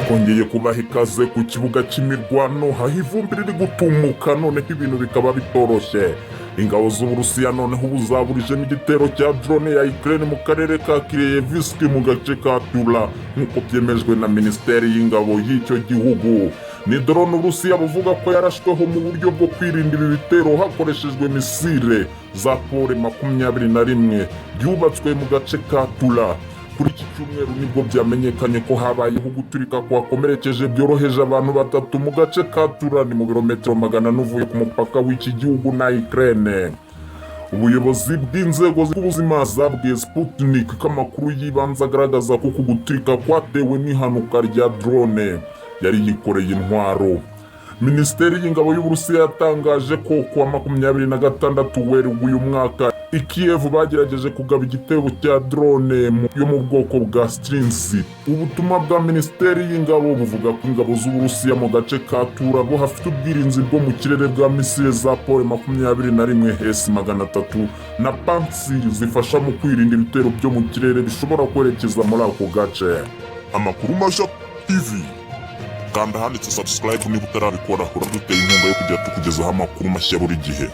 twongeye kubaha ikaze ku kibuga cy'imirwano, aho ivumbi riri gutumuka noneho ibintu bikaba bitoroshye. Ingabo z'Uburusiya noneho ubu zaburijemo igitero cya drone ya Ukraine mu karere ka Kirevisk mu gace ka Tula, nk'uko byemejwe na Minisiteri y'Ingabo y'icyo gihugu. Ni drone Uburusiya buvuga ko yarashweho mu buryo bwo kwirinda ibi bitero hakoreshejwe misile za Pole 21 byubatswe mu gace ka Tula. Kuri iki cyumweru nibwo byamenyekanye ko habayeho guturika kwakomerekeje byoroheje abantu batatu mu gace ka Tula, ni mu birometero 100 uvuye ku mupaka w'iki gihugu na Ukraine. Ubuyobozi bw'inzego z'ubuzima zabwiye Sputnik ko amakuru y'ibanze agaragaza ko uku guturika kwatewe n'ihanuka rya drone yari yikoreye intwaro. Minisiteri y'Ingabo y'Uburusiya yatangaje ko kuwa 26 Werurwe uyu mwaka i Kiev bagerageje kugaba igitero cya drone yo mu bwoko bwa Strinsi. Ubutumwa bwa Minisiteri y'Ingabo buvuga ko ingabo z'Uburusiya mu gace ka Tula bo hafite ubwirinzi bwo mu kirere bwa misile za Pole 21 S-300 na Pantsir zifasha mu kwirinda ibitero byo mu kirere bishobora kwerekeza muri ako gace. Amakuru mashya TV. Kanda handitse subscribe niba utarabikora, uraduteye inkunga yo kujya tukugezaho amakuru mashya buri gihe.